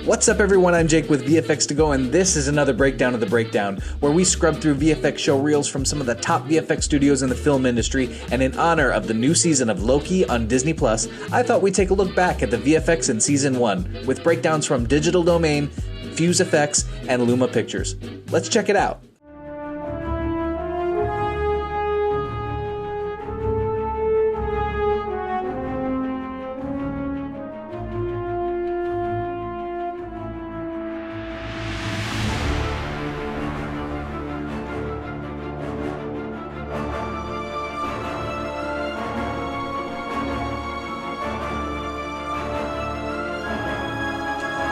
What's up everyone, I'm Jake with VFX To Go, and this is another breakdown of the breakdown, where we scrub through VFX show reels from some of the top VFX studios in the film industry, and in honor of the new season of Loki on Disney+, I thought we'd take a look back at the VFX in Season 1, with breakdowns from Digital Domain, Fuse FX, and Luma Pictures. Let's check it out.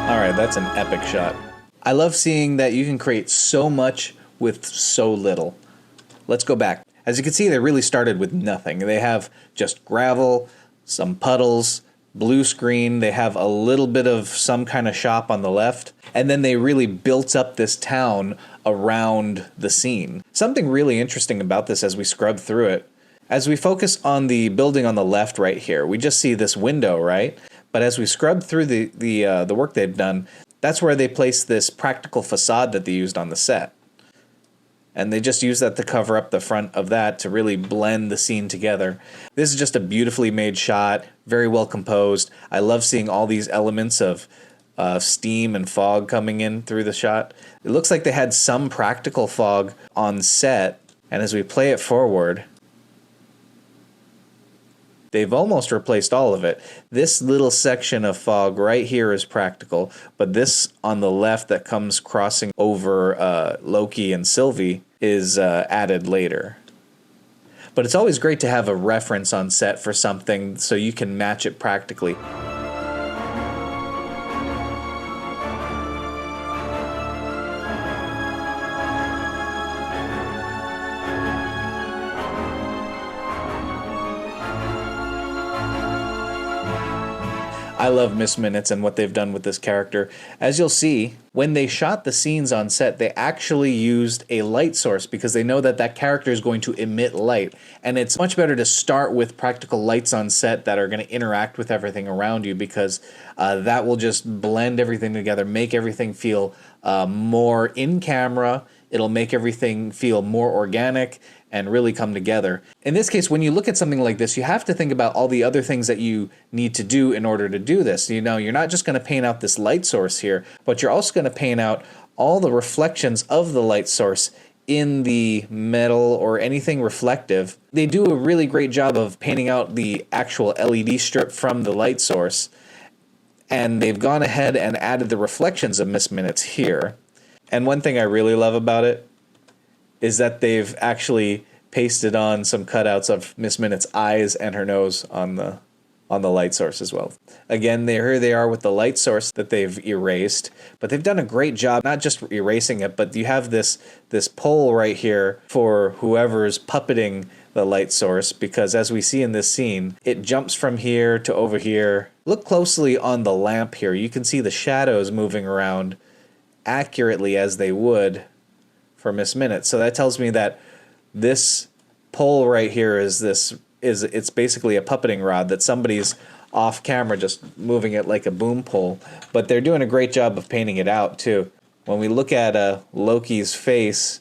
Alright, that's an epic shot. I love seeing that you can create so much with so little. Let's go back. As you can see, they really started with nothing. They have just gravel, some puddles, blue screen, they have a little bit of some kind of shop on the left, and then they really built up this town around the scene. Something really interesting about this as we scrub through it, as we focus on the building on the left right here, we just see this window, right? But as we scrub through the work they've done, that's where they place this practical facade that they used on the set. And they just use that to cover up the front of that to really blend the scene together. This is just a beautifully made shot, very well composed. I love seeing all these elements of steam and fog coming in through the shot. It looks like they had some practical fog on set, and as we play it forward, they've almost replaced all of it. This little section of fog right here is practical, but this on the left that comes crossing over Loki and Sylvie is added later. But it's always great to have a reference on set for something so you can match it practically. I love Miss Minutes and what they've done with this character. As you'll see, when they shot the scenes on set, they actually used a light source because they know that that character is going to emit light. And it's much better to start with practical lights on set that are going to interact with everything around you, because that will just blend everything together, make everything feel more in camera. It'll make everything feel more organic and really come together. In this case, when you look at something like this, you have to think about all the other things that you need to do in order to do this. You know, you're not just going to paint out this light source here, but you're also going to paint out all the reflections of the light source in the metal or anything reflective. They do a really great job of painting out the actual LED strip from the light source, and they've gone ahead and added the reflections of Miss Minutes here. And one thing I really love about it is that they've actually pasted on some cutouts of Miss Minutes' eyes and her nose on the light source as well. Again, here they are with the light source that they've erased, but they've done a great job not just erasing it, but you have this pole right here for whoever's puppeting the light source, because as we see in this scene, it jumps from here to over here. Look closely on the lamp here. You can see the shadows moving around accurately as they would for Miss Minutes. So that tells me that this pole right here is it's basically a puppeting rod that somebody's off camera just moving it like a boom pole. But they're doing a great job of painting it out too. When we look at Loki's face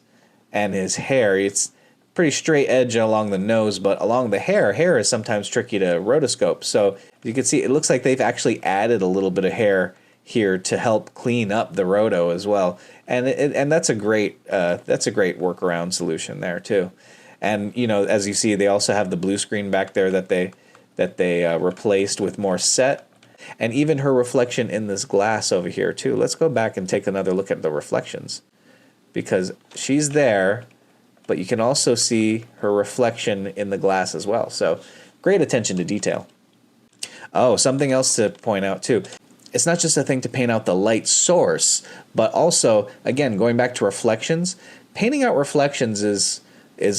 and his hair, it's pretty straight edge along the nose, but along the hair is sometimes tricky to rotoscope. So you can see it looks like they've actually added a little bit of hair here to help clean up the roto as well, and that's a great workaround solution there too. And you know, as you see, they also have the blue screen back there that they replaced with more set, and even her reflection in this glass over here too. Let's go back and take another look at the reflections, because she's there, but you can also see her reflection in the glass as well. So great attention to detail. Oh, something else to point out too. It's not just a thing to paint out the light source, but also, again, going back to reflections, painting out reflections is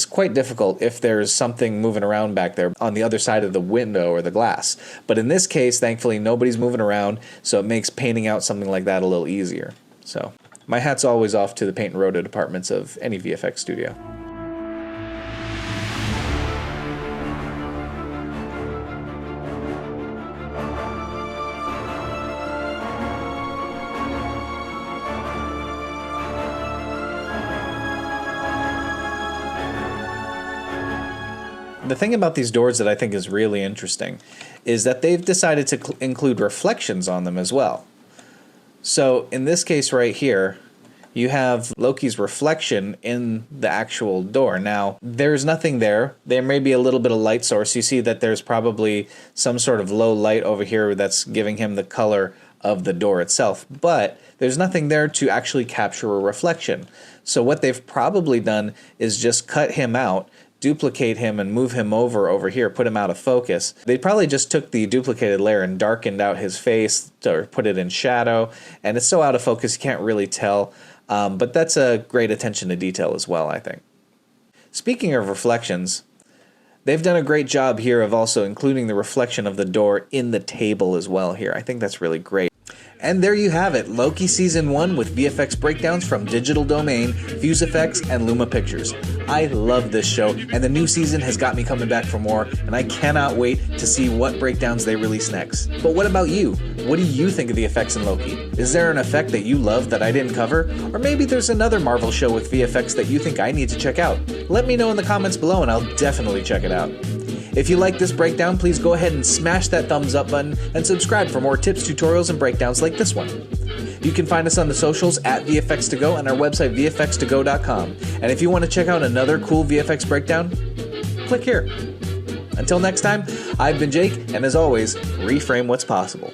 quite difficult if there's something moving around back there on the other side of the window or the glass. But in this case, thankfully, nobody's moving around, so it makes painting out something like that a little easier. So my hat's always off to the paint and roto departments of any VFX studio. the thing about these doors that I think is really interesting is that they've decided to include reflections on them as well. So in this case right here, you have Loki's reflection in the actual door. Now, there's nothing there. There may be a little bit of light source. You see that there's probably some sort of low light over here that's giving him the color of the door itself, but there's nothing there to actually capture a reflection. So what they've probably done is just cut him out, duplicate him, and move him over here, put him out of focus. They probably just took the duplicated layer and darkened out his face or put it in shadow, and it's so out of focus you can't really tell, but that's a great attention to detail as well, I think. Speaking of reflections, they've done a great job here of also including the reflection of the door in the table as well here. I think that's really great. And there you have it, Loki Season 1 with VFX breakdowns from Digital Domain, Fuse FX, and Luma Pictures. I love this show, and the new season has got me coming back for more, and I cannot wait to see what breakdowns they release next. But what about you? What do you think of the effects in Loki? Is there an effect that you love that I didn't cover? Or maybe there's another Marvel show with VFX that you think I need to check out? Let me know in the comments below, and I'll definitely check it out. If you like this breakdown, please go ahead and smash that thumbs up button and subscribe for more tips, tutorials, and breakdowns like this one. You can find us on the socials at VFX2Go and our website VFX2Go.com. And if you want to check out another cool VFX breakdown, click here. Until next time, I've been Jake, and as always, reframe what's possible.